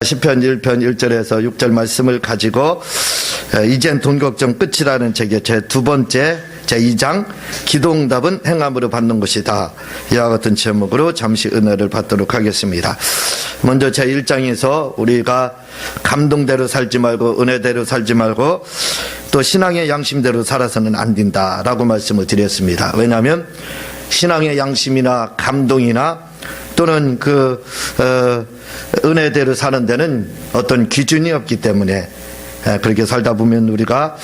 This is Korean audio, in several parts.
시편 1편 1절에서 6절 말씀을 가지고 이젠 돈 걱정 끝이라는 책의 제 두 번째 제2장 기도응답은 행함으로 받는 것이다, 이와 같은 제목으로 잠시 은혜를 받도록 하겠습니다. 먼저 제1장에서 우리가 감동대로 살지 말고 은혜대로 살지 말고 또 신앙의 양심대로 살아서는 안 된다라고 말씀을 드렸습니다. 왜냐하면 신앙의 양심이나 감동이나 또는 은혜대로 사는 데는 어떤 기준이 없기 때문에 그렇게 살다 보면 우리가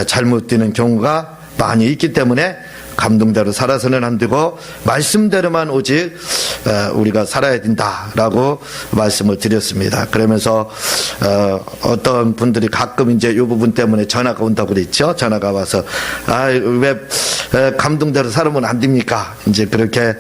잘못 되는 경우가 많이 있기 때문에 감동대로 살아서는 안 되고 말씀대로만 오직 우리가 살아야 된다라고 말씀을 드렸습니다. 그러면서 어떤 분들이 가끔 이제 이 부분 때문에 전화가 온다고 그랬죠. 전화가 와서 왜 감동대로 살면 안 됩니까? 이제 그렇게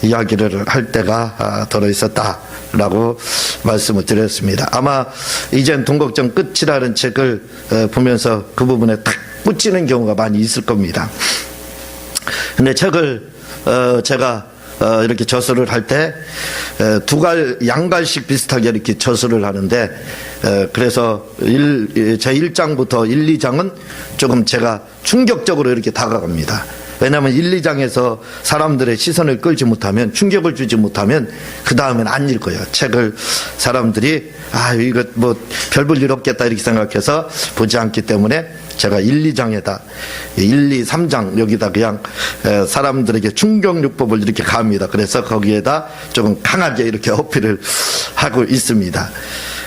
이야기를 할 때가 들어 있었다라고 말씀을 드렸습니다. 아마 이젠 돈 걱정 끝이라는 책을 보면서 그 부분에 탁 꽂히는 경우가 많이 있을 겁니다. 근데 책을 제가 이렇게 저서를 할 때 양갈씩 비슷하게 이렇게 저서를 하는데 그래서 제 1장부터 1, 2장은 조금 제가 충격적으로 이렇게 다가갑니다. 왜냐하면 1, 2장에서 사람들의 시선을 끌지 못하면, 충격을 주지 못하면 그 다음엔 안 읽어요. 책을 사람들이 이거 뭐 별 볼 일 없겠다 이렇게 생각해서 보지 않기 때문에 제가 1, 2장에다 1, 2, 3장 여기다 그냥 사람들에게 충격요법을 이렇게 가합니다. 그래서 거기에다 조금 강하게 이렇게 어필을 하고 있습니다.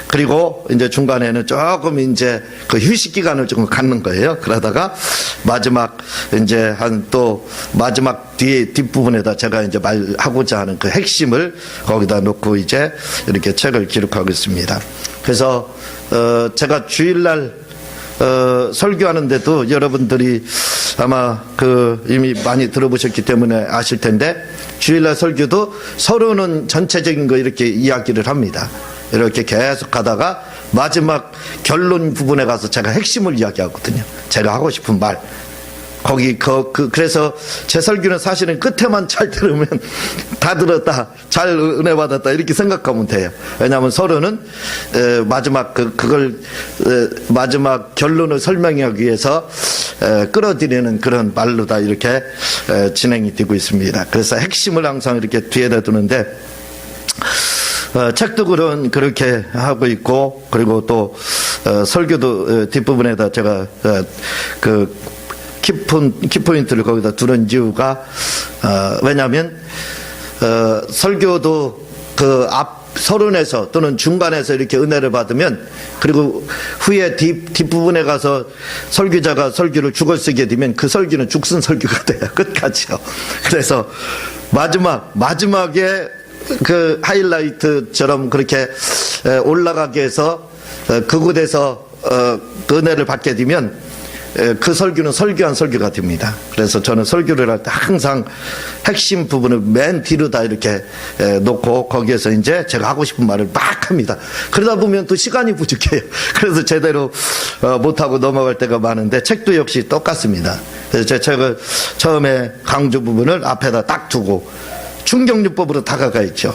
그리고 이제 중간에는 조금 이제 그 휴식 기간을 조금 갖는 거예요. 그러다가 마지막 이제 마지막 뒷부분에다 제가 이제 말하고자 하는 그 핵심을 거기다 놓고 이제 이렇게 책을 기록하고 있습니다. 그래서 제가 주일날 설교하는데도 여러분들이 아마 이미 많이 들어보셨기 때문에 아실 텐데, 주일날 설교도 서로는 전체적인 거 이렇게 이야기를 합니다. 이렇게 계속 가다가 마지막 결론 부분에 가서 제가 핵심을 이야기하거든요. 제가 하고 싶은 말. 그래서 제 설교는 사실은 끝에만 잘 들으면 다 들었다, 잘 은혜 받았다 이렇게 생각하면 돼요. 왜냐하면 서로는 마지막 결론을 설명하기 위해서 끌어들이는 그런 말로 다 이렇게 진행이 되고 있습니다. 그래서 핵심을 항상 이렇게 뒤에다 두는데, 책도 그렇게 하고 있고, 그리고 또 설교도 뒷부분에다 제가 키포인트를 거기다 두는 이유가 왜냐하면 설교도 그 앞 서론에서 또는 중간에서 이렇게 은혜를 받으면, 그리고 후에 뒷부분에 가서 설교자가 설교를 죽을 쓰게 되면 그 설교는 죽순 설교가 돼요. 끝까지요. 그래서 마지막에 그 하이라이트처럼 그렇게 올라가게 해서 그곳에서 은혜를 받게 되면 그 설교는 설교한 설교가 됩니다. 그래서 저는 설교를 할 때 항상 핵심 부분을 맨 뒤로 다 이렇게 놓고 거기에서 이제 제가 하고 싶은 말을 막 합니다. 그러다 보면 또 시간이 부족해요. 그래서 제대로 못하고 넘어갈 때가 많은데, 책도 역시 똑같습니다. 그래서 제 책을 처음에 강조 부분을 앞에다 딱 두고 충격요법으로 다가가 있죠.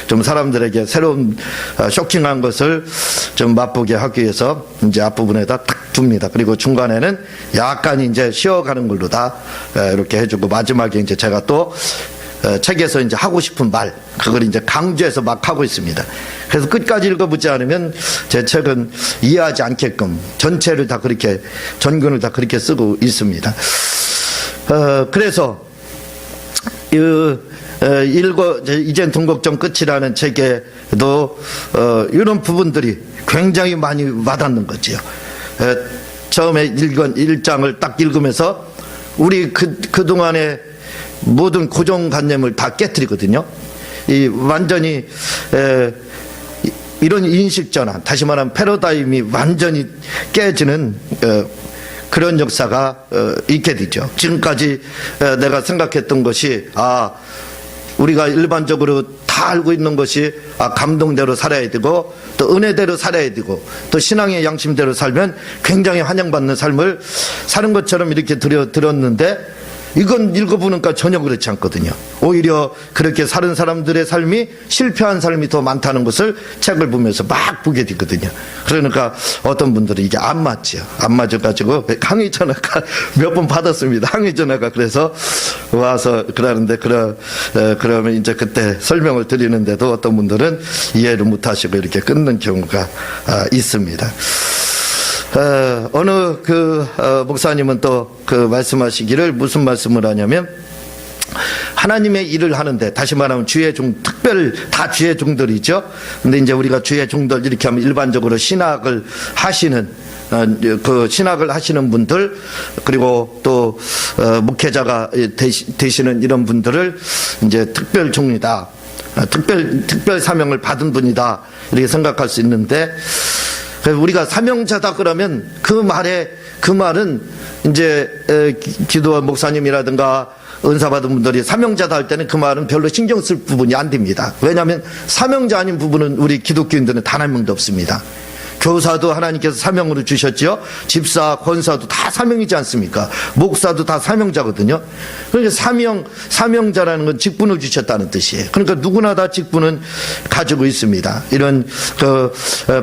좀 사람들에게 새로운 쇼킹한 것을 좀 맛보게 하기 위해서 이제 앞부분에다 딱 둡니다. 그리고 중간에는 약간 이제 쉬어가는 걸로 다 이렇게 해주고, 마지막에 이제 제가 또 책에서 이제 하고 싶은 말, 그걸 이제 강조해서 막 하고 있습니다. 그래서 끝까지 읽어보지 않으면 제 책은 이해하지 않게끔 전체를 다 그렇게, 전근을 다 그렇게 쓰고 있습니다. 그래서 이젠 돈 걱정 끝이라는 책에도 이런 부분들이 굉장히 많이 와닿는 거지요. 처음에 읽은 1장을 딱 읽으면서 우리 그동안의 모든 고정관념을 다 깨뜨리거든요. 완전히 이런 인식전환, 다시 말하면 패러다임이 완전히 깨지는 그런 역사가 있게 되죠. 지금까지 내가 생각했던 것이 우리가 일반적으로 다 알고 있는 것이 감동대로 살아야 되고 또 은혜대로 살아야 되고 또 신앙의 양심대로 살면 굉장히 환영받는 삶을 사는 것처럼 이렇게 들었는데, 이건 읽어보니까 전혀 그렇지 않거든요. 오히려 그렇게 사는 사람들의 삶이 실패한 삶이 더 많다는 것을 책을 보면서 막 보게 되거든요. 그러니까 어떤 분들은 이게 안 맞죠. 안 맞아가지고 항의 전화가 몇 번 받았습니다. 항의 전화가. 그래서 와서 그러는데 그러면 이제 그때 설명을 드리는데도 어떤 분들은 이해를 못하시고 이렇게 끊는 경우가 있습니다. 어느 목사님은 또 말씀하시기를 무슨 말씀을 하냐면, 하나님의 일을 하는데, 다시 말하면 주의 종, 다 주의 종들이죠. 근데 이제 우리가 주의 종들 이렇게 하면 일반적으로 신학을 하시는, 신학을 하시는 분들, 그리고 또, 목회자가 되시는 이런 분들을 이제 특별 종이다. 특별 사명을 받은 분이다. 이렇게 생각할 수 있는데, 우리가 사명자다 그러면 그 말은 이제 기도원 목사님이라든가 은사받은 분들이 사명자다 할 때는 그 말은 별로 신경 쓸 부분이 안 됩니다. 왜냐하면 사명자 아닌 부분은 우리 기독교인들은 단 한 명도 없습니다. 교사도 하나님께서 사명으로 주셨죠. 집사, 권사도 다 사명이지 않습니까? 목사도 다 사명자거든요. 그러니까 사명자라는 건 직분을 주셨다는 뜻이에요. 그러니까 누구나 다 직분은 가지고 있습니다. 이런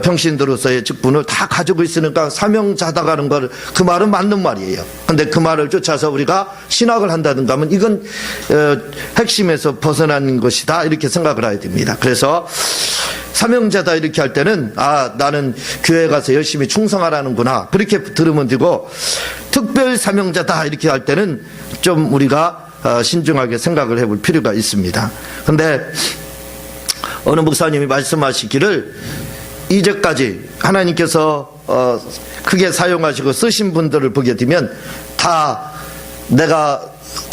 평신도로서의 직분을 다 가지고 있으니까 사명자다가 하는 걸, 그 말은 맞는 말이에요. 근데 그 말을 쫓아서 우리가 신학을 한다든가 하면 이건 핵심에서 벗어난 것이다, 이렇게 생각을 해야 됩니다. 그래서 사명자다 이렇게 할 때는 나는 교회 가서 열심히 충성하라는구나, 그렇게 들으면 되고, 특별 사명자다 이렇게 할 때는 좀 우리가 신중하게 생각을 해볼 필요가 있습니다. 근데 어느 목사님이 말씀하시기를, 이제까지 하나님께서 크게 사용하시고 쓰신 분들을 보게 되면 다 내가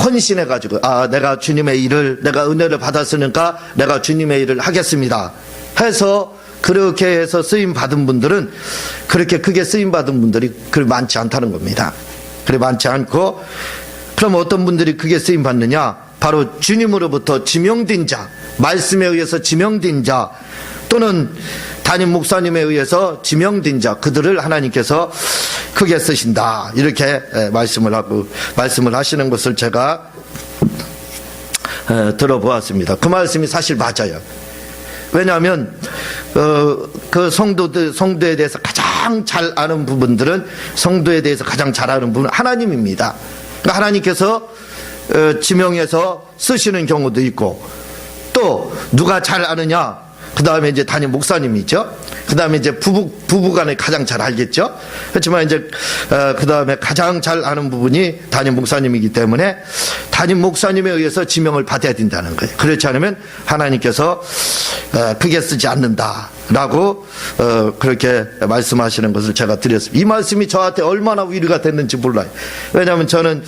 헌신해가지고, 내가 주님의 일을, 내가 은혜를 받았으니까 내가 주님의 일을 하겠습니다 해서, 그렇게 해서 쓰임 받은 분들은, 그렇게 크게 쓰임 받은 분들이 그리 많지 않다는 겁니다. 그리 많지 않고, 그럼 어떤 분들이 크게 쓰임 받느냐? 바로 주님으로부터 지명된 자, 말씀에 의해서 지명된 자, 또는 담임 목사님에 의해서 지명된 자, 그들을 하나님께서 크게 쓰신다, 이렇게 말씀을 하시는 것을 제가 들어보았습니다. 그 말씀이 사실 맞아요. 왜냐하면 그 성도에 대해서 가장 잘 아는 부분들은, 성도에 대해서 가장 잘 아는 부분은 하나님입니다. 그러니까 하나님께서 지명해서 쓰시는 경우도 있고, 또 누가 잘 아느냐? 그 다음에 이제 담임 목사님이죠. 그 다음에 이제 부부간에 가장 잘 알겠죠. 그렇지만 이제 그 다음에 가장 잘 아는 부분이 담임 목사님이기 때문에 담임 목사님에 의해서 지명을 받아야 된다는 거예요. 그렇지 않으면 하나님께서 크게 쓰지 않는다라고 그렇게 말씀하시는 것을 제가 드렸습니다. 이 말씀이 저한테 얼마나 위로가 됐는지 몰라요. 왜냐하면 저는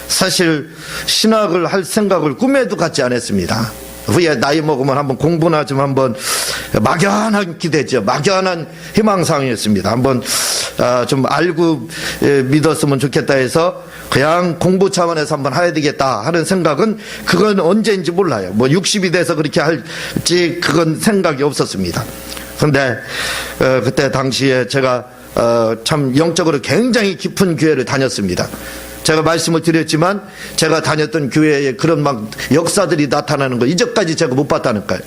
사실 신학을 할 생각을 꿈에도 갖지 않았습니다. 후에 나이 먹으면 한번 공부나 좀 한번, 막연한 기대죠. 막연한 희망사항이었습니다. 한번 좀 알고 믿었으면 좋겠다 해서 그냥 공부 차원에서 한번 해야 되겠다 하는 생각은, 그건 언제인지 몰라요. 뭐 60이 돼서 그렇게 할지 그건 생각이 없었습니다. 근데 그때 당시에 제가 참 영적으로 굉장히 깊은 교회를 다녔습니다. 제가 말씀을 드렸지만 제가 다녔던 교회에 그런 막 역사들이 나타나는 거 이제까지 제가 못 봤다니까요.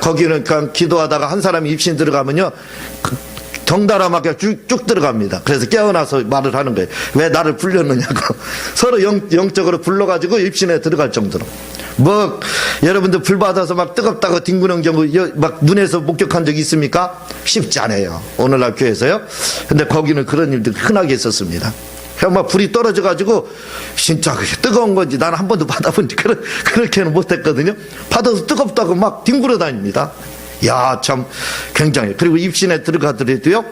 거기는 그냥 기도하다가 한 사람이 입신 들어가면요, 덩달아하게 쭉 들어갑니다. 그래서 깨어나서 말을 하는 거예요. 왜 나를 불렀느냐고. 서로 영적으로 불러가지고 입신에 들어갈 정도로. 뭐 여러분들 불 받아서 막 뜨겁다고 뒹구는 경우 막 눈에서 목격한 적이 있습니까? 쉽지 않아요, 오늘날 교회에서요. 근데 거기는 그런 일들이 흔하게 있었습니다. 그냥 막 불이 떨어져가지고 진짜 뜨거운 건지 나는 한 번도 받아본 그렇게는 못했거든요. 받아서 뜨겁다고 막 뒹굴어 다닙니다. 야, 참 굉장히. 그리고 입신에 들어가더라도요,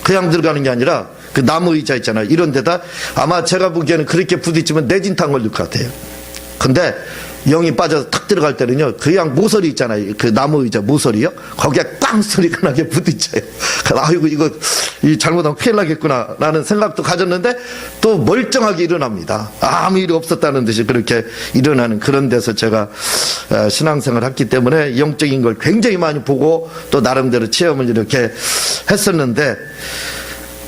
그냥 들어가는 게 아니라 그 나무 의자 있잖아요, 이런 데다 아마 제가 보기에는 그렇게 부딪히면 내진탕 걸릴 것 같아요. 근데 영이 빠져서 탁 들어갈 때는요, 그냥 모서리 있잖아요, 그 나무 의자 모서리요, 거기에 빵 소리가 나게 부딪혀요. 아이고 이거 잘못하면 큰일 나겠구나 라는 생각도 가졌는데, 또 멀쩡하게 일어납니다. 아무 일이 없었다는 듯이 그렇게 일어나는 그런 데서 제가 신앙생활을 했기 때문에 영적인 걸 굉장히 많이 보고 또 나름대로 체험을 이렇게 했었는데,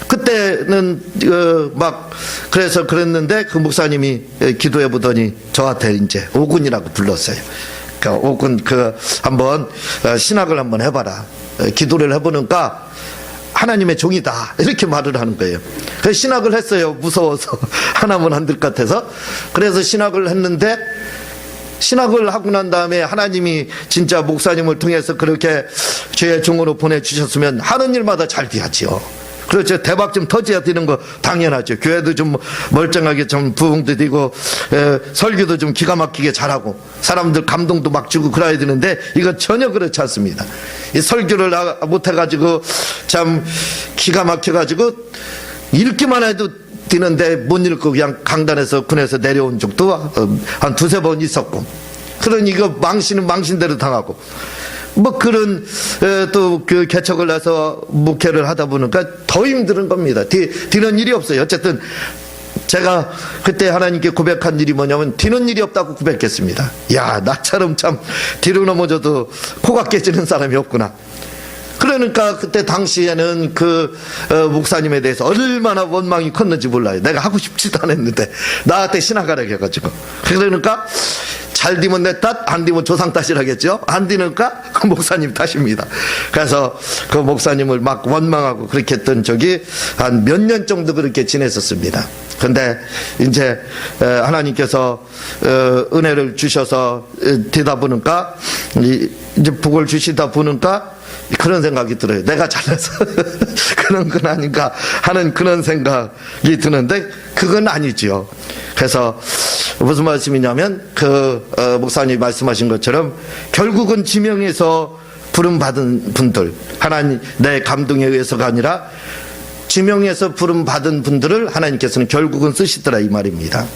그때 그때는 막 그래서 그랬는데 그 목사님이 기도해 보더니 저한테 이제 오군이라고 불렀어요. 그러니까 오군 한번 신학을 한번 해봐라. 기도를 해보니까 하나님의 종이다 이렇게 말을 하는 거예요. 그래서 신학을 했어요. 무서워서 하나면 안 될 것 같아서. 그래서 신학을 했는데 신학을 하고 난 다음에 하나님이 진짜 목사님을 통해서 그렇게 죄의 종으로 보내주셨으면 하는 일마다 잘 돼야지요. 그렇죠. 대박 좀 터져야 되는 거 당연하죠. 교회도 좀 멀쩡하게 좀 부흥도 되고 설교도 좀 기가 막히게 잘하고 사람들 감동도 막 주고 그래야 되는데 이거 전혀 그렇지 않습니다. 이 설교를 못해가지고 참 기가 막혀가지고 읽기만 해도 되는데 못 읽고 그냥 강단에서 군에서 내려온 적도 한 두세 번 있었고, 그러니 이거 망신은 망신대로 당하고 뭐 그런 또 그 개척을 해서 목회를 하다 보니까 더 힘든 겁니다. 뒤는 일이 없어요. 어쨌든 제가 그때 하나님께 고백한 일이 뭐냐면 뒤는 일이 없다고 고백했습니다. 야, 나처럼 참 뒤로 넘어져도 코가 깨지는 사람이 없구나. 그러니까 그때 당시에는 그 목사님에 대해서 얼마나 원망이 컸는지 몰라요. 내가 하고 싶지도 않았는데 나한테 신학하라고 해가지고. 그러니까 잘 되면 내 탓, 안 되면 조상 탓이라겠죠. 안 되니까 그 목사님 탓입니다. 그래서 그 목사님을 막 원망하고 그렇게 했던 적이 한 몇 년 정도 그렇게 지냈었습니다. 근데 이제 하나님께서 은혜를 주셔서 되다 보니까 이제 복을 주시다 보니까 그런 생각이 들어요. 내가 잘나서 그런 건 아닌가 하는 그런 생각이 드는데 그건 아니죠. 그래서 무슨 말씀이냐면 목사님이 말씀하신 것처럼 결국은 지명에서 부름받은 분들, 하나님 내 감동에 의해서가 아니라 지명에서 부름받은 분들을 하나님께서는 결국은 쓰시더라 이 말입니다.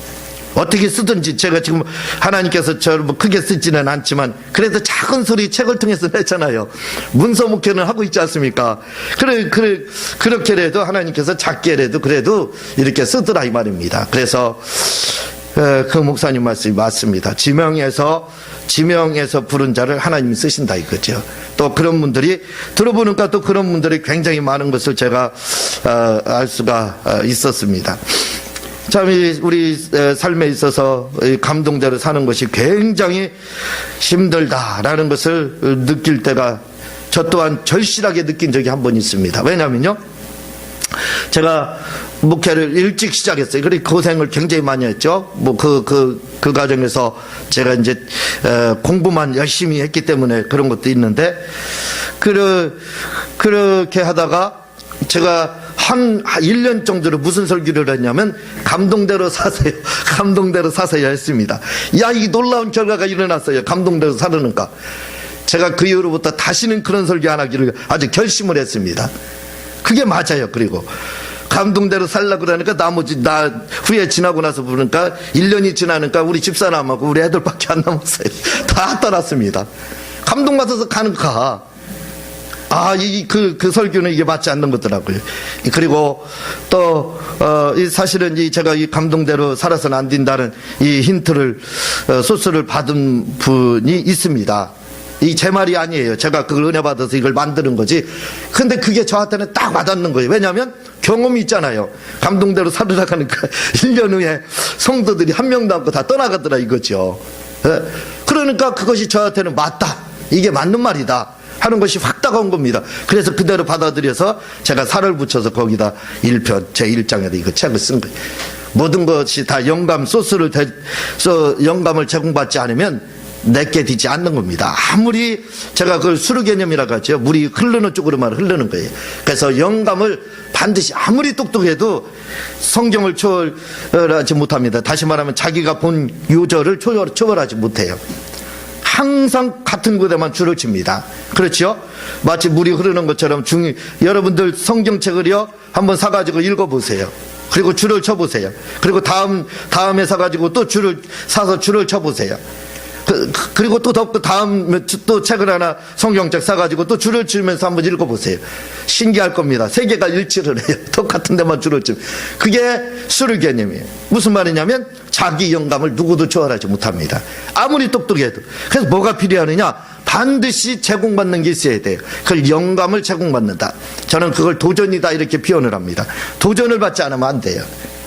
어떻게 쓰든지 제가 지금 하나님께서 저를 뭐 크게 쓰지는 않지만 그래도 작은 소리 책을 통해서 냈잖아요. 문서 목회는 하고 있지 않습니까? 그렇게라도 하나님께서 작게라도 그래도 이렇게 쓰더라 이 말입니다. 그래서 그 목사님 말씀이 맞습니다. 지명에서 부른 자를 하나님이 쓰신다 이거죠. 또 그런 분들이 들어보니까 또 그런 분들이 굉장히 많은 것을 제가 알 수가 있었습니다. 참 우리 삶에 있어서 감동대로 사는 것이 굉장히 힘들다라는 것을 느낄 때가 저 또한 절실하게 느낀 적이 한 번 있습니다. 왜냐면요, 제가 목회를 일찍 시작했어요. 그리고 고생을 굉장히 많이 했죠. 뭐 그 과정에서 제가 이제 공부만 열심히 했기 때문에 그런 것도 있는데 그렇게 하다가 제가 한 1년 정도로 무슨 설교를 했냐면 감동대로 사세요. 감동대로 사세요 했습니다. 야, 이 놀라운 결과가 일어났어요. 감동대로 사려니까. 제가 그 이후로부터 다시는 그런 설교 안 하기를 아주 결심을 했습니다. 그게 맞아요. 그리고 감동대로 살려고 그러니까 나머지 후에 지나고 나서 보니까 1년이 지나니까 우리 집사람하고 우리 애들밖에 안 남았어요. 다 떠났습니다. 감동받아서 가는 가. 그 설교는 이게 맞지 않는 거더라고요. 그리고 또, 사실은 제가 이 감동대로 살아서는 안 된다는 이 힌트를, 소스를 받은 분이 있습니다. 이 제 말이 아니에요. 제가 그걸 은혜 받아서 이걸 만드는 거지. 근데 그게 저한테는 딱 와닿는 거예요. 왜냐하면 경험이 있잖아요. 감동대로 살아가니까 1년 후에 성도들이 한 명도 없고 다 떠나가더라 이거죠. 그러니까 그것이 저한테는 맞다. 이게 맞는 말이다. 하는 것이 확 다가온 겁니다. 그래서 그대로 받아들여서 제가 살을 붙여서 거기다 1편, 제 1장에도 이거 책을 쓴 거예요. 모든 것이 다 영감을 제공받지 않으면 내게 되지 않는 겁니다. 아무리 제가 그걸 수르 개념이라고 하죠. 물이 흐르는 쪽으로만 흐르는 거예요. 그래서 영감을 반드시 아무리 똑똑해도 성경을 초월하지 못합니다. 다시 말하면 자기가 본 요절을 초월하지 못해요. 항상 같은 곳에만 줄을 칩니다. 그렇죠? 마치 물이 흐르는 것처럼 여러분들 성경책을요 한번 사가지고 읽어보세요. 그리고 줄을 쳐보세요. 그리고 다음에 사가지고 또 사서 줄을 쳐보세요. 그리고 또 다음에 또 책을 하나 성경책 사가지고 또 줄을 치면서 한번 읽어보세요. 신기할 겁니다. 세 개가 일치를 해요. 똑같은 데만 줄을 치면. 그게 수르 개념이에요. 무슨 말이냐면 자기 영감을 누구도 초월하지 못합니다. 아무리 똑똑해도. 그래서 뭐가 필요하느냐? 반드시 제공받는 게 있어야 돼요. 그걸 영감을 제공받는다. 저는 그걸 도전이다 이렇게 표현을 합니다. 도전을 받지 않으면 안 돼요.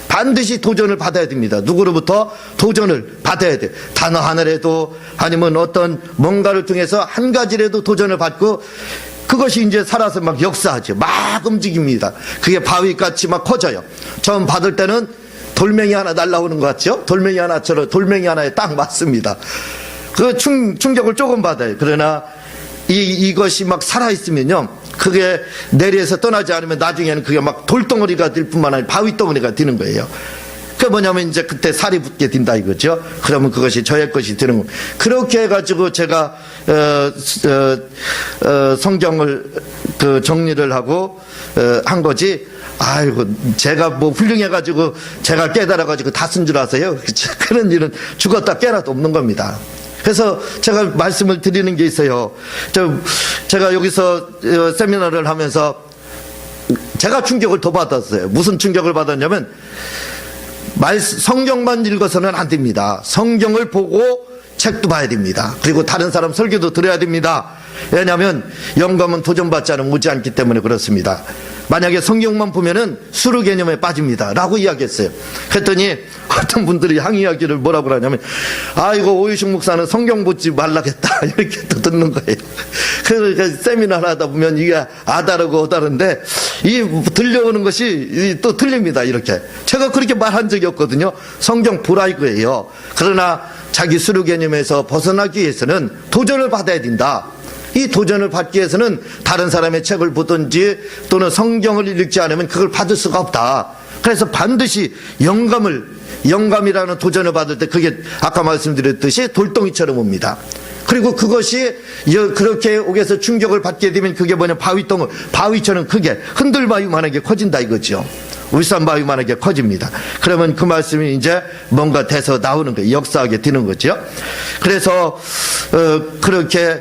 반드시 도전을 받아야 됩니다. 누구로부터 도전을 받아야 돼요. 단어 하나라도 아니면 어떤 뭔가를 통해서 한 가지라도 도전을 받고 그것이 이제 살아서 막 역사하죠. 막 움직입니다. 그게 바위같이 막 커져요. 처음 받을 때는 돌멩이 하나 날라오는 것 같죠? 돌멩이 하나에 딱 맞습니다. 그 충격을 조금 받아요. 그러나 이것이 막 살아있으면요. 그게 내리에서 떠나지 않으면 나중에는 그게 막 돌덩어리가 될 뿐만 아니라 바위덩어리가 되는 거예요. 그게 뭐냐면 이제 그때 살이 붙게 된다 이거죠. 그러면 그것이 저의 것이 되는 거예요. 그렇게 해가지고 제가 성경을 그 정리를 하고 한 거지. 아이고 제가 뭐 훌륭해가지고 제가 깨달아가지고 다 쓴 줄 아세요? 그런 일은 죽었다 깨나도 없는 겁니다. 그래서 제가 말씀을 드리는 게 있어요. 제가 여기서 세미나를 하면서 제가 충격을 더 받았어요. 무슨 충격을 받았냐면 성경만 읽어서는 안 됩니다. 성경을 보고 책도 봐야 됩니다. 그리고 다른 사람 설교도 들어야 됩니다. 왜냐하면 영감은 도전받지 않으면 오지 않기 때문에 그렇습니다. 만약에 성경만 보면은 수르 개념에 빠집니다 라고 이야기했어요. 그랬더니 어떤 분들이 항의하기를 뭐라고 하냐면 이거 오유식 목사는 성경 보지 말라겠다 이렇게 또 듣는 거예요. 그래서 세미나를 하다 보면 이게 아다르고 어다른데 이 들려오는 것이 또 틀립니다. 이렇게 제가 그렇게 말한 적이 없거든요. 성경 보라 이거예요. 그러나 자기 수르 개념에서 벗어나기 위해서는 도전을 받아야 된다. 이 도전을 받기 위해서는 다른 사람의 책을 보든지 또는 성경을 읽지 않으면 그걸 받을 수가 없다. 그래서 반드시 영감이라는 도전을 받을 때 그게 아까 말씀드렸듯이 돌덩이처럼 옵니다. 그리고 그것이 그렇게 옥에서 충격을 받게 되면 그게 뭐냐 바위처럼 크게 흔들바위만하게 커진다 이거죠. 울산바위만하게 커집니다. 그러면 그 말씀이 이제 뭔가 돼서 나오는 거예요. 역사하게 되는 거죠. 그래서 그렇게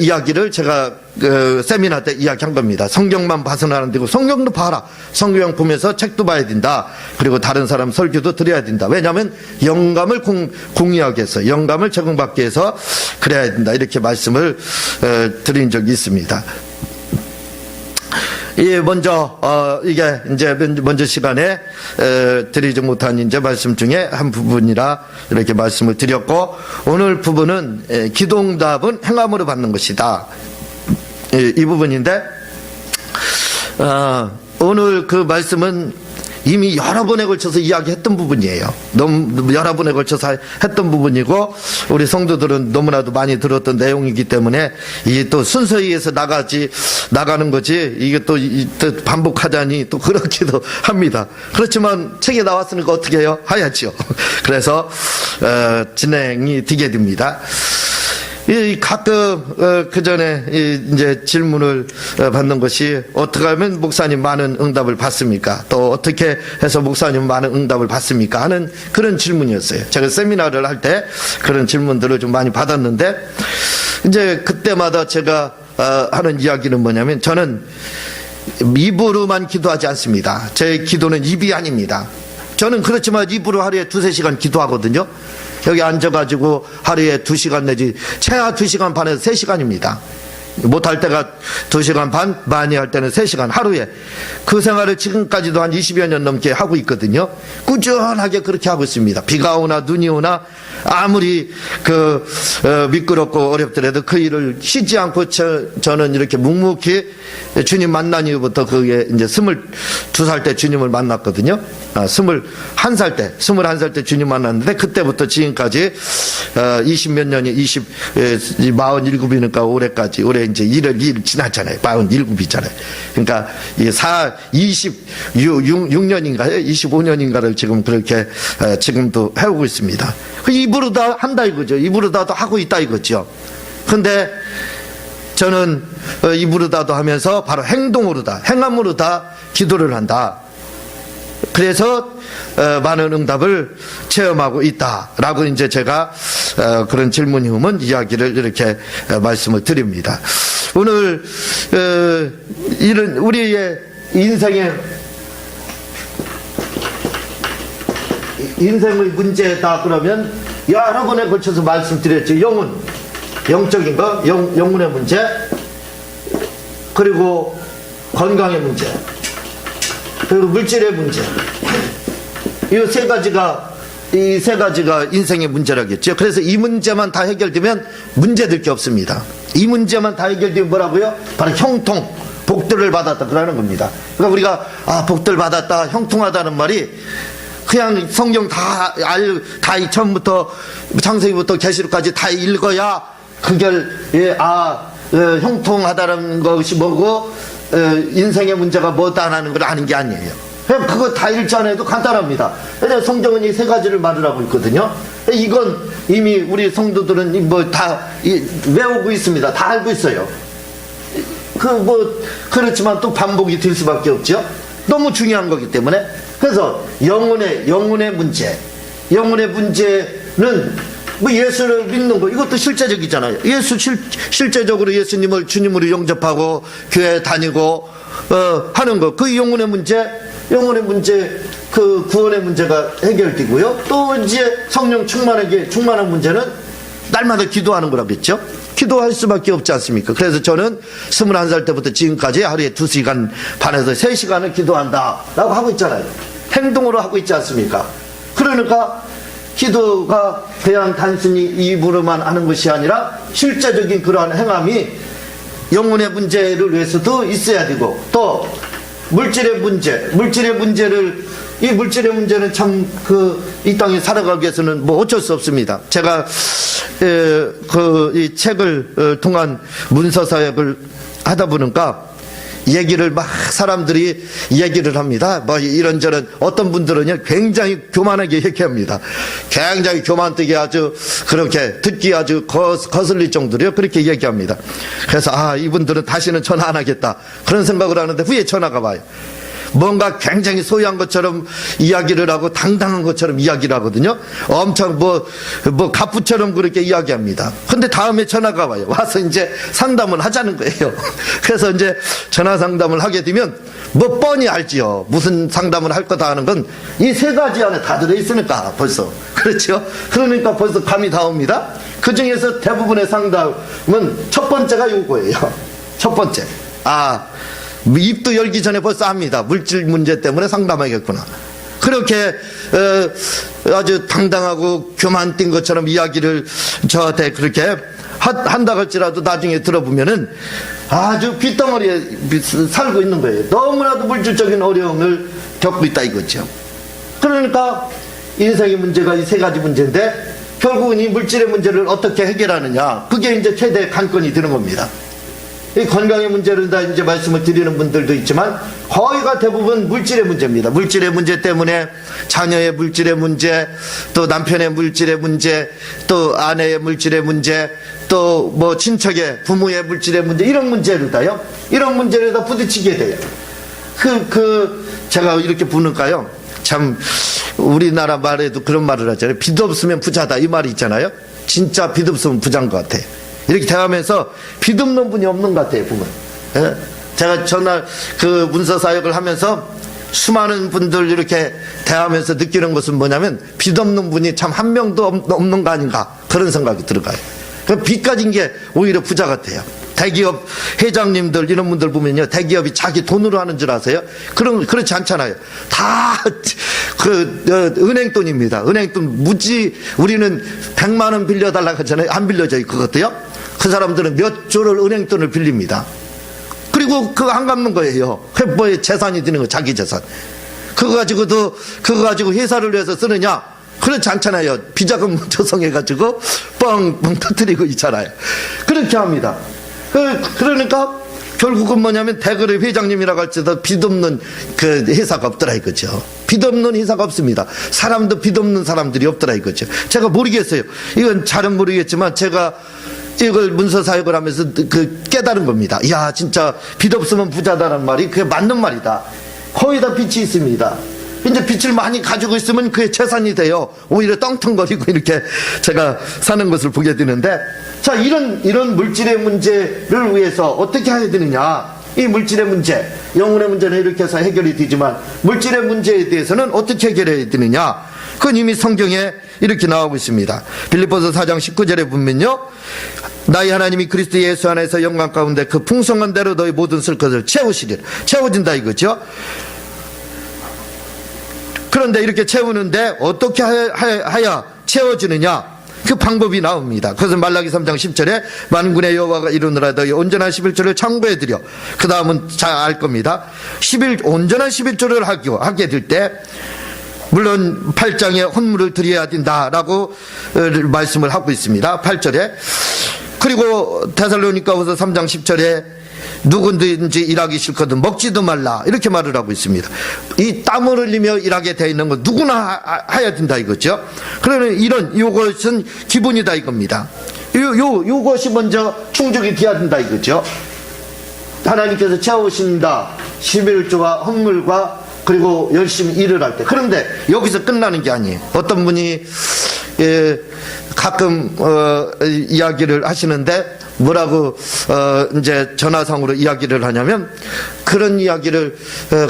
이야기를 제가 세미나 때 이야기한 겁니다. 성경만 봐서는 안 되고 성경도 봐라. 성경 보면서 책도 봐야 된다. 그리고 다른 사람 설교도 들어야 된다. 왜냐하면 영감을 공유하기 위해서 영감을 제공받기 위해서 그래야 된다. 이렇게 말씀을 드린 적이 있습니다. 먼저 이게 이제 먼저 시간에 드리지 못한 이제 말씀 중에 한 부분이라 이렇게 말씀을 드렸고, 오늘 부분은 기도응답은 행함으로 받는 것이다. 이 부분인데 오늘 그 말씀은 이미 여러 번에 걸쳐서 이야기했던 부분이에요. 너무 여러 번에 걸쳐서 했던 부분이고 우리 성도들은 너무나도 많이 들었던 내용이기 때문에 이게 또 순서에 의해서 나가는 거지 이게 또 반복하자니 또 그렇기도 합니다. 그렇지만 책에 나왔으니까 어떻게 해요? 하야죠. 그래서 진행이 되게 됩니다. 가끔 그 전에 이제 질문을 받는 것이 어떻게 하면 목사님 많은 응답을 받습니까? 또 어떻게 해서 목사님 많은 응답을 받습니까? 하는 그런 질문이었어요. 제가 세미나를 할 때 그런 질문들을 좀 많이 받았는데 이제 그때마다 제가 하는 이야기는 뭐냐면 저는 입으로만 기도하지 않습니다. 제 기도는 입이 아닙니다. 저는 그렇지만 입으로 하루에 2-3시간 기도하거든요. 여기 앉아가지고 하루에 2시간 내지 최하 2시간 반에서 3시간입니다. 못할 때가 2시간 반, 많이 할 때는 3시간 하루에. 그 생활을 지금까지도 한 20여 년 넘게 하고 있거든요. 꾸준하게 그렇게 하고 있습니다. 비가 오나 눈이 오나 아무리 미끄럽고 어렵더라도 그 일을 쉬지 않고 저는 이렇게 묵묵히 주님 만난 이후부터 그게 이제 22살 때 주님을 만났거든요. 21살 때 주님 만났는데 그때부터 지금까지 20몇 년이 47이니까 올해 이제 1월 2일 지났잖아요. 47이잖아요. 그러니까 26년인가요? 25년인가를 지금 그렇게 지금도 해오고 있습니다. 입으로 다 한다 이거죠. 입으로 다도 하고 있다 이거죠. 근데 저는 입으로 다도 하면서 바로 행함으로 다 기도를 한다. 그래서 많은 응답을 체험하고 있다라고 이제 제가 그런 질문이 오면 이야기를 이렇게 말씀을 드립니다. 오늘 이런 우리의 인생의 문제다 그러면 여러 번에 걸쳐서 말씀드렸죠. 영혼 영적인 거, 영혼의 문제, 그리고 건강의 문제, 그리고 물질의 문제. 이 세 가지가 인생의 문제라겠죠. 그래서 이 문제만 다 해결되면 문제될 게 없습니다. 이 문제만 다 해결되면 뭐라고요? 바로 형통, 복들을 받았다 그러는 겁니다. 그러니까 우리가 복들 받았다, 형통하다는 말이 그냥 성경 다 처음부터 창세기부터 계시록까지 다 읽어야 그게 형통하다는 것이 뭐고 인생의 문제가 뭐다라는 걸 아는 게 아니에요. 그냥 그거 다 읽지 않아도 간단합니다. 왜냐하면 성경은 이 세 가지를 말을 하고 있거든요. 이건 이미 우리 성도들은 뭐 다 외우고 있습니다. 다 알고 있어요. 그렇지만 또 반복이 될 수밖에 없죠. 너무 중요한 거기 때문에. 그래서 영혼의 문제는 뭐 예수를 믿는 거, 이것도 실제적이잖아요. 실제적으로 예수님을 주님으로 영접하고 교회 다니고 하는 거, 그 영혼의 문제, 그 구원의 문제가 해결되고요. 또 이제 성령 충만한 문제는 날마다 기도하는 거라겠죠. 기도할 수밖에 없지 않습니까? 그래서 저는 21살 때부터 지금까지 하루에 2시간 반에서 3시간을 기도한다 라고 하고 있잖아요. 행동으로 하고 있지 않습니까? 그러니까 기도가 그냥 단순히 입으로만 하는 것이 아니라 실제적인 그러한 행함이 영혼의 문제를 위해서도 있어야 되고, 또 물질의 문제는 참 이 땅에 살아가기 위해서는 뭐 어쩔 수 없습니다. 제가 이 책을 통한 문서 사역을 하다 보니까 사람들이 얘기를 합니다. 뭐 이런저런, 어떤 분들은요 굉장히 교만하게 얘기합니다. 굉장히 교만되게 아주 그렇게 듣기 아주 거슬릴 정도로요 그렇게 얘기합니다. 그래서 이분들은 다시는 전화 안 하겠다 그런 생각을 하는데 후에 전화가 와요. 뭔가 굉장히 소유한 것처럼 이야기를 하고 당당한 것처럼 이야기를 하거든요. 엄청 갑부처럼 그렇게 이야기합니다. 근데 다음에 전화가 와요. 와서 이제 상담을 하자는 거예요. 그래서 이제 전화 상담을 하게 되면 뭐 뻔히 알지요. 무슨 상담을 할 거다 하는 건 이 세 가지 안에 다 들어있으니까 벌써. 그렇죠? 그러니까 벌써 감이 다 옵니다. 그 중에서 대부분의 상담은 첫 번째가 요거예요. 첫 번째. 입도 열기 전에 벌써 합니다. 물질 문제 때문에 상담하겠구나. 그렇게 아주 당당하고 교만 띈 것처럼 이야기를 저한테 그렇게 한다 할지라도 나중에 들어보면은 아주 빗덩어리에 살고 있는 거예요. 너무나도 물질적인 어려움을 겪고 있다 이거죠. 그러니까 인생의 문제가 이 세 가지 문제인데, 결국은 이 물질의 문제를 어떻게 해결하느냐, 그게 이제 최대 관건이 되는 겁니다. 이 건강의 문제를 다 이제 말씀을 드리는 분들도 있지만 거의가 대부분 물질의 문제입니다. 물질의 문제 때문에 자녀의 물질의 문제, 또 남편의 물질의 문제, 또 아내의 물질의 문제, 또 뭐 친척의 부모의 물질의 문제, 이런 문제를 다 부딪히게 돼요. 제가 이렇게 부를까요? 참 우리나라 말에도 그런 말을 하잖아요. 빚 없으면 부자다, 이 말이 있잖아요. 진짜 빚 없으면 부자인 것 같아. 이렇게 대하면서 빚 없는 분이 없는 것 같아요, 보면. 예? 제가 전날 그 문서 사역을 하면서 수많은 분들 이렇게 대하면서 느끼는 것은 뭐냐면, 빚 없는 분이 참 한 명도 없는 거 아닌가, 그런 생각이 들어가요. 그 빚 가진 게 오히려 부자 같아요. 대기업 회장님들 이런 분들 보면요, 대기업이 자기 돈으로 하는 줄 아세요? 그렇지 않잖아요. 다 은행 돈입니다. 은행 돈 무지. 우리는 100만 원 빌려달라고 하잖아요. 안 빌려줘요. 그것도요. 그 사람들은 몇 조를 은행 돈을 빌립니다. 그리고 그거 안 갚는 거예요. 뭐에 재산이 드는 거, 자기 재산. 그거 가지고 회사를 위해서 쓰느냐? 그렇지 않잖아요. 비자금 조성해가지고 뻥뻥 터뜨리고 있잖아요. 그렇게 합니다. 그러니까 결국은 뭐냐면, 대그룹 회장님이라고 할지라도 빚 없는 그 회사가 없더라 이거죠. 빚 없는 회사가 없습니다. 사람도 빚 없는 사람들이 없더라 이거죠. 제가 모르겠어요. 이건 잘은 모르겠지만 제가 이걸 문서 사역을 하면서 깨달은 겁니다. 이야, 진짜 빚 없으면 부자다라는 말이 그게 맞는 말이다. 거의 다 빚이 있습니다. 이제 빚을 많이 가지고 있으면 그게 재산이 돼요. 오히려 떵떵거리고 이렇게 제가 사는 것을 보게 되는데, 자, 이런 물질의 문제를 위해서 어떻게 해야 되느냐. 이 물질의 문제, 영혼의 문제는 이렇게 해서 해결이 되지만 물질의 문제에 대해서는 어떻게 해결해야 되느냐. 그건 이미 성경에 이렇게 나오고 있습니다. 빌립보서 4장 19절에 보면요, 나의 하나님이 그리스도 예수 안에서 영광 가운데 그 풍성한 대로 너희 모든 쓸 것을 채우시리라. 채워진다 이거죠. 그런데 이렇게 채우는데 어떻게 하여 채워지느냐, 그 방법이 나옵니다. 그것은 말라기 3장 10절에 만군의 여호와가 이루느라 너희 온전한 11조를 창고에 들여, 그 다음은 잘 알 겁니다. 온전한 11조를 하게 될 때 물론 8장에 헌물을 드려야 된다라고 말씀을 하고 있습니다. 8절에. 그리고 데살로니가후서 3장 10절에 누구든지 일하기 싫거든 먹지도 말라, 이렇게 말을 하고 있습니다. 이 땀을 흘리며 일하게 되어 있는 건 누구나 해야 된다 이거죠. 그러면 요것은 기본이다 이겁니다. 요것이 먼저 충족이 되어야 된다 이거죠. 하나님께서 채우신다, 11조와 헌물과 그리고 열심히 일을 할 때. 그런데 여기서 끝나는 게 아니에요. 어떤 분이 가끔 이야기를 하시는데 뭐라고 이제 전화상으로 이야기를 하냐면, 그런 이야기를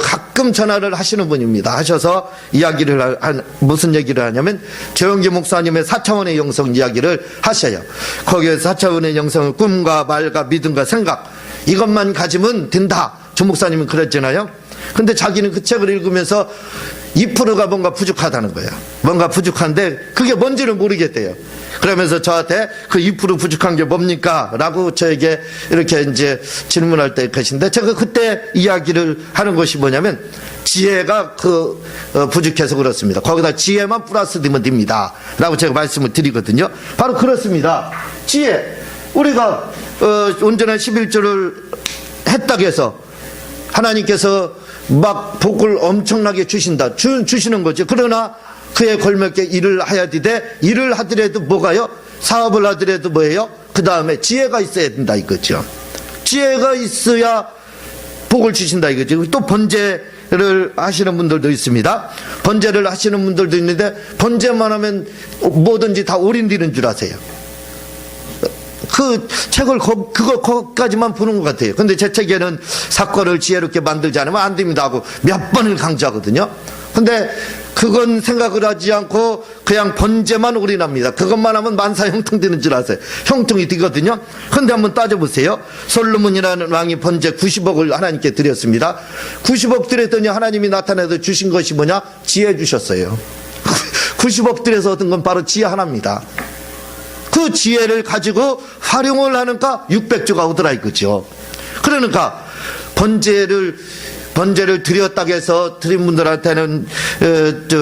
가끔 전화를 하시는 분입니다. 하셔서 이야기를 무슨 얘기를 하냐면 조영기 목사님의 4차원의 영성 이야기를 하셔요. 거기에서 4차원의 영성은 꿈과 말과 믿음과 생각, 이것만 가지면 된다, 조 목사님은 그랬잖아요. 근데 자기는 그 책을 읽으면서 2%가 뭔가 부족하다는 거예요. 뭔가 부족한데 그게 뭔지를 모르겠대요. 그러면서 저한테 그 2% 부족한 게 뭡니까? 라고 저에게 이렇게 이제 질문할 때 계신데, 제가 그때 이야기를 하는 것이 뭐냐면, 지혜가 부족해서 그렇습니다. 거기다 지혜만 플러스 되면 됩니다. 라고 제가 말씀을 드리거든요. 바로 그렇습니다. 지혜. 우리가 온전한 11조를 했다고 해서 하나님께서 막 복을 엄청나게 주시는 거죠. 그러나 그에 걸맞게 일을 해야 되되, 일을 하더라도 뭐가요? 사업을 하더라도 뭐예요? 그 다음에 지혜가 있어야 된다 이거죠. 지혜가 있어야 복을 주신다 이거죠. 또 번제를 하시는 분들도 있습니다. 번제를 하시는 분들도 있는데, 번제만 하면 뭐든지 다 올인되는 줄 아세요. 그 책을 그거까지만 보는 것 같아요. 근데 제 책에는 사건을 지혜롭게 만들지 않으면 안 됩니다 하고 몇 번을 강조하거든요. 근데 그건 생각을 하지 않고 그냥 번제만 올인합니다. 그것만 하면 만사 형통되는 줄 아세요. 형통이 되거든요. 근데 한번 따져보세요. 솔로몬이라는 왕이 번제 90억을 하나님께 드렸습니다. 90억 드렸더니 하나님이 나타나서 주신 것이 뭐냐? 지혜 주셨어요. 90억 드려서 얻은 건 바로 지혜 하나입니다. 그 지혜를 가지고 활용을 하니까 600조가 오더라 이거죠. 그러니까 번제를 드렸다고 해서 드린 분들한테는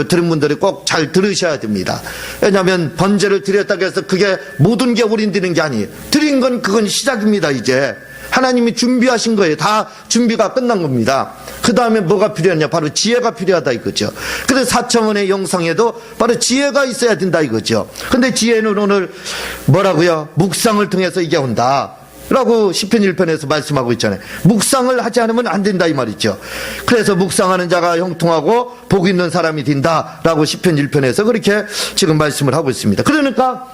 드린 분들이 꼭 잘 들으셔야 됩니다. 왜냐하면 번제를 드렸다고 해서 그게 모든 게 올인되는 게 아니에요. 드린 건 그건 시작입니다. 이제 하나님이 준비하신 거예요. 다 준비가 끝난 겁니다. 그 다음에 뭐가 필요하냐? 바로 지혜가 필요하다 이거죠. 그래서 4차원의 영성에도 바로 지혜가 있어야 된다 이거죠. 근데 지혜는 오늘 뭐라고요? 묵상을 통해서 이게 온다 라고 시편 1편에서 말씀하고 있잖아요. 묵상을 하지 않으면 안 된다 이 말이죠. 그래서 묵상하는 자가 형통하고 복 있는 사람이 된다 라고 시편 1편에서 그렇게 지금 말씀을 하고 있습니다. 그러니까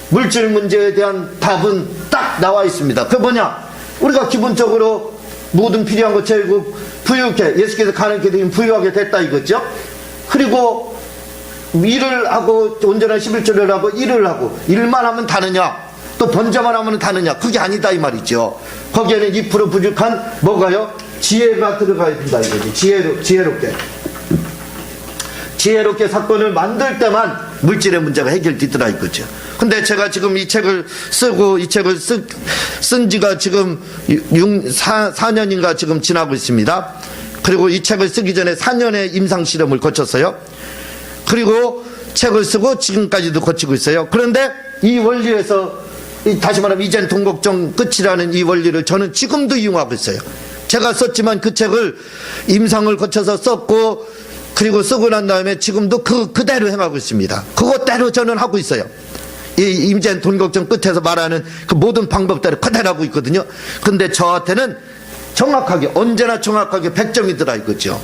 물질 문제에 대한 답은 딱 나와 있습니다. 그게 뭐냐? 우리가 기본적으로 모든 필요한 것 채우고 부유하게, 예수께서 가난케 되면 부유하게 됐다 이거죠. 그리고 일을 하고 온전한 11조를 하고 일을 하고, 일만 하면 다느냐, 또 번제만 하면 다느냐, 그게 아니다 이 말이죠. 거기에는 2% 부족한 뭐가요? 지혜가 들어가야 된다 이거죠. 지혜롭게 사건을 만들 때만 물질의 문제가 해결되더라 이거죠. 근데 제가 지금 이 책을 쓰고, 이 책을 쓴 지가 지금 4년인가 지금 지나고 있습니다. 그리고 이 책을 쓰기 전에 4년의 임상실험을 거쳤어요. 그리고 책을 쓰고 지금까지도 거치고 있어요. 그런데 이 원리에서, 다시 말하면 이젠 동국정 끝이라는 이 원리를 저는 지금도 이용하고 있어요. 제가 썼지만 그 책을 임상을 거쳐서 썼고, 그리고 쓰고 난 다음에 지금도 그대로 행하고 있습니다. 그것대로 저는 하고 있어요. 이 임젠 돈걱정 끝에서 말하는 그 모든 방법대로 그대로 하고 있거든요. 근데 저한테는 정확하게, 언제나 정확하게 100점이더라 이거죠.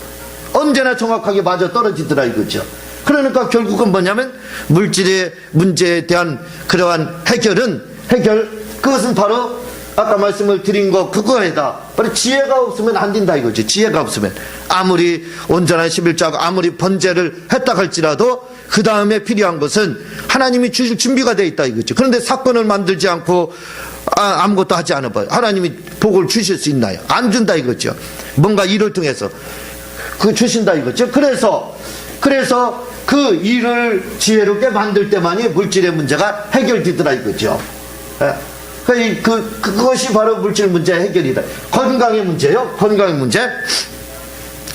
언제나 정확하게 맞아 떨어지더라 이거죠. 그러니까 결국은 뭐냐면 물질의 문제에 대한 그러한 그것은 바로 아까 말씀을 드린 거 그거에다 바로 지혜가 없으면 안 된다 이거죠. 지혜가 없으면 아무리 온전한 11조하고 아무리 번제를 했다 할지라도 그 다음에 필요한 것은 하나님이 주실 준비가 되어 있다 이거죠. 그런데 사건을 만들지 않고 아무것도 하지 않아 봐요. 하나님이 복을 주실 수 있나요? 안 준다 이거죠. 뭔가 일을 통해서 주신다 이거죠. 그래서 그 일을 지혜롭게 만들 때만이 물질의 문제가 해결되더라 이거죠. 그것이 바로 물질 문제의 해결이다. 건강의 문제요. 건강의 문제.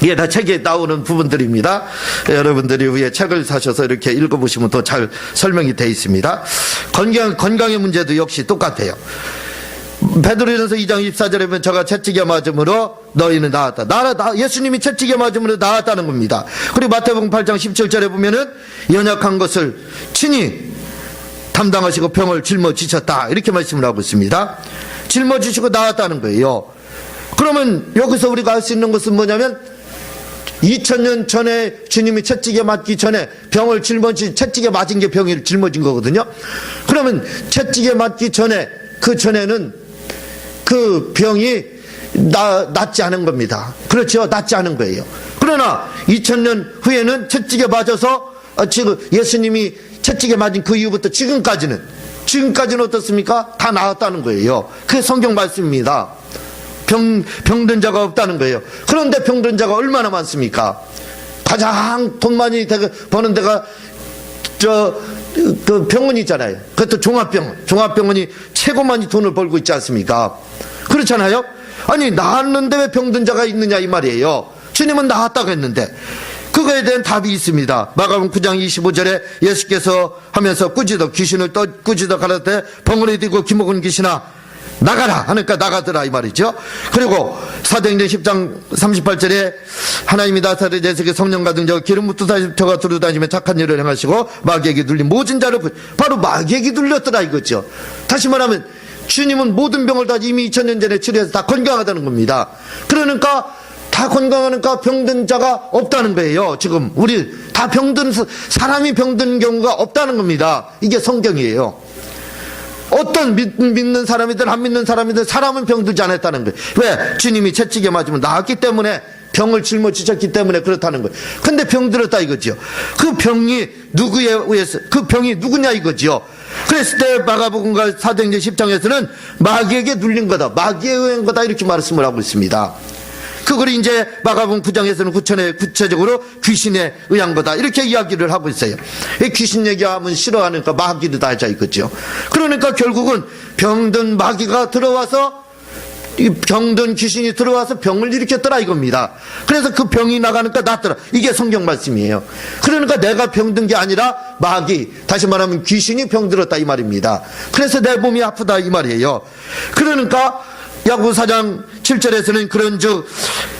이게 다 책에 나오는 부분들입니다. 여러분들이 위에 책을 사셔서 이렇게 읽어보시면 더 잘 설명이 되어 있습니다. 건강의 문제도 역시 똑같아요. 베드로전서 2장 24절에 보면 저가 채찍에 맞음으로 너희는 나았다. 예수님이 채찍에 맞음으로 나았다는 겁니다. 그리고 마태복음 8장 17절에 보면은 연약한 것을 친히 담당하시고 병을 짊어지셨다 이렇게 말씀을 하고 있습니다. 짊어지시고 나았다는 거예요. 그러면 여기서 우리가 알 수 있는 것은 뭐냐면 2000년 전에 주님이 채찍에 맞기 전에 병을 채찍에 맞은 게 병이 짊어진 거거든요. 그러면 채찍에 맞기 전에 그 전에는 그 병이 낫지 않은 겁니다. 그렇죠. 낫지 않은 거예요. 그러나 2000년 후에는 채찍에 맞아서 지금 예수님이 채찍에 맞은 그 이후부터 지금까지는 어떻습니까? 다 나았다는 거예요. 그게 성경 말씀입니다. 병든 자가 없다는 거예요. 그런데 병든 자가 얼마나 많습니까? 가장 돈 많이 버는 데가 그 병원이잖아요. 그것도 종합병원이 최고 많이 돈을 벌고 있지 않습니까? 그렇잖아요. 아니 나았는데 왜 병든 자가 있느냐 이 말이에요. 주님은 나았다고 했는데 그거에 대한 답이 있습니다. 마가복음 9장 25절에 예수께서 하면서 귀신을 꾸짖어 가라사대 벙어리 뛰고 기먹은 귀신아 나가라 하니까 나가더라 이 말이죠. 그리고 사도행전 10장 38절에 하나님이 나사렛 예수께 성령과 능력과 기름 붓듯 저가 두루다니며 착한 일을 행하시고 마귀에게 눌린 모든 자를 바로 마귀에게 눌렸더라 이거죠. 다시 말하면 주님은 모든 병을 다 이미 2000년 전에 치료해서 다 건강하다는 겁니다. 그러니까 다 건강하니까 병든 자가 없다는 거예요. 지금 우리 다 사람이 병든 경우가 없다는 겁니다. 이게 성경이에요. 어떤 믿는 사람이든 안 믿는 사람이든 사람은 병들지 않았다는 거예요. 왜? 주님이 채찍에 맞으면 나았기 때문에 병을 짊어지셨기 때문에 그렇다는 거예요. 근데 병들었다 이거죠. 그 병이 누구에 의해서 그 병이 누구냐 이거죠. 그랬을 때 마가복음과 사도행전 10장에서는 마귀에게 눌린 거다, 마귀에 의한 거다 이렇게 말씀을 하고 있습니다. 그걸 이제 마가복음 9장에서는 구체적으로 귀신에 의한 거다 이렇게 이야기를 하고 있어요. 귀신 얘기하면 싫어하니까 마귀를 다 하자 이거죠. 그러니까 결국은 병든 마귀가 들어와서 병든 귀신이 들어와서 병을 일으켰더라 이겁니다. 그래서 그 병이 나가니까 낫더라. 이게 성경 말씀이에요. 그러니까 내가 병든 게 아니라 마귀, 다시 말하면 귀신이 병들었다 이 말입니다. 그래서 내 몸이 아프다 이 말이에요. 그러니까 야고보 4장 7절에서는 그런즉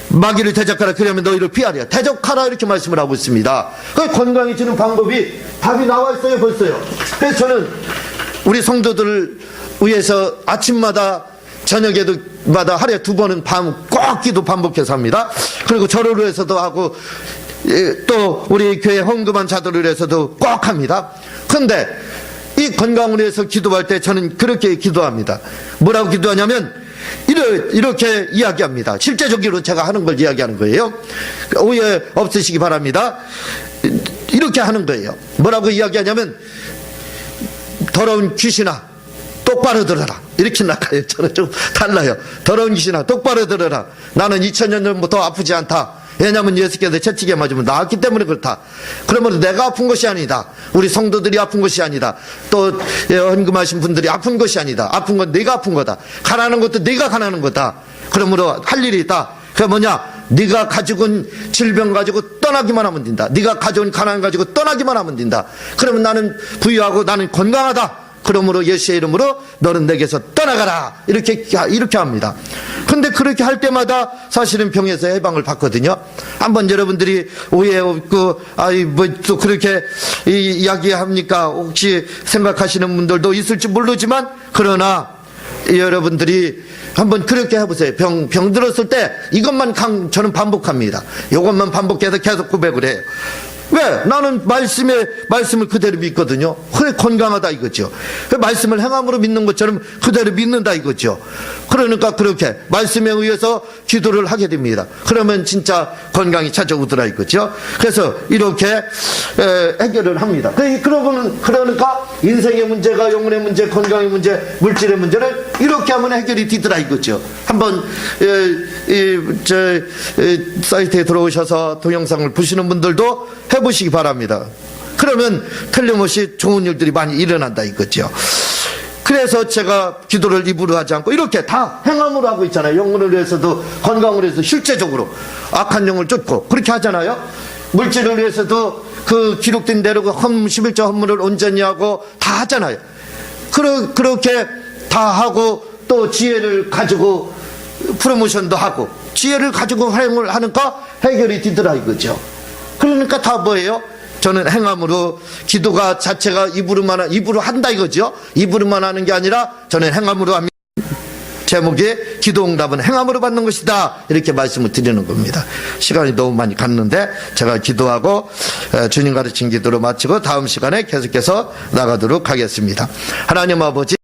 마귀를 대적하라 그러면 너희를 피하리라. 대적하라 이렇게 말씀을 하고 있습니다. 그 건강해지는 방법이 답이 나와 있어요 벌써요. 그래서 저는 우리 성도들을 위해서 아침마다 저녁에도마다 하루에 2번은 꼭 기도 반복해서 합니다. 그리고 저를 위해서도 하고 또 우리 교회 헌금한 자들을 위해서도 꼭 합니다. 그런데 이 건강을 위해서 기도할 때 저는 그렇게 기도합니다. 뭐라고 기도하냐면 이렇게 이야기합니다. 실제적으로 제가 하는 걸 이야기하는 거예요. 오해 없으시기 바랍니다. 이렇게 하는 거예요. 뭐라고 이야기하냐면 더러운 귀신아 똑바로 들어라 이렇게 나가요. 저는 좀 달라요. 더러운 귀신아 똑바로 들어라. 나는 2000년 전부터 아프지 않다. 왜냐하면 예수께서 채찍에 맞으면 나았기 때문에 그렇다. 그러면 내가 아픈 것이 아니다. 우리 성도들이 아픈 것이 아니다. 또 헌금하신 분들이 아픈 것이 아니다. 아픈 건 네가 아픈 거다. 가난한 것도 네가 가난한 거다. 그러므로 할 일이 있다. 그게 뭐냐? 네가 가지고 온 질병 가지고 떠나기만 하면 된다. 네가 가져온 가난 가지고 떠나기만 하면 된다. 그러면 나는 부유하고 나는 건강하다. 그러므로 예수의 이름으로 너는 내게서 떠나가라 이렇게 합니다. 근데 그렇게 할 때마다 사실은 병에서 해방을 받거든요. 한번 여러분들이 오해 없고 또 그렇게 이야기합니까 혹시 생각하시는 분들도 있을지 모르지만 그러나 여러분들이 한번 그렇게 해보세요. 병 들었을 때 이것만 저는 반복합니다. 이것만 반복해서 계속 고백을 해요. 왜? 나는 말씀을 그대로 믿거든요. 그래, 건강하다 이거죠. 말씀을 행함으로 믿는 것처럼 그대로 믿는다 이거죠. 그러니까 그렇게 말씀에 의해서 기도를 하게 됩니다. 그러면 진짜 건강이 찾아오더라 이거죠. 그래서 이렇게 해결을 합니다. 그러니까 인생의 문제가 영혼의 문제, 건강의 문제, 물질의 문제를 이렇게 하면 해결이 되더라 이거죠. 한번 사이트에 들어오셔서 동영상을 보시는 분들도 해보시기 바랍니다. 그러면 틀림없이 좋은 일들이 많이 일어난다 이거죠. 그래서 제가 기도를 입으로 하지 않고 이렇게 다 행함으로 하고 있잖아요. 영혼을 위해서도 건강을 위해서 실제적으로 악한 영을 쫓고 그렇게 하잖아요. 물질을 위해서도 그 기록된 대로 그 11조 헌물을 온전히 하고 다 하잖아요. 그렇게 다 하고 또 지혜를 가지고 프로모션도 하고 지혜를 가지고 활용을 하니까 해결이 되더라 이거죠. 그러니까 다 뭐예요? 저는 행함으로 기도가 자체가 입으로 한다 이거죠. 입으로만 하는 게 아니라 저는 행함으로 합니다. 제목이 기도응답은 행함으로 받는 것이다 이렇게 말씀을 드리는 겁니다. 시간이 너무 많이 갔는데 제가 기도하고 주님 가르친 기도로 마치고 다음 시간에 계속해서 나가도록 하겠습니다. 하나님 아버지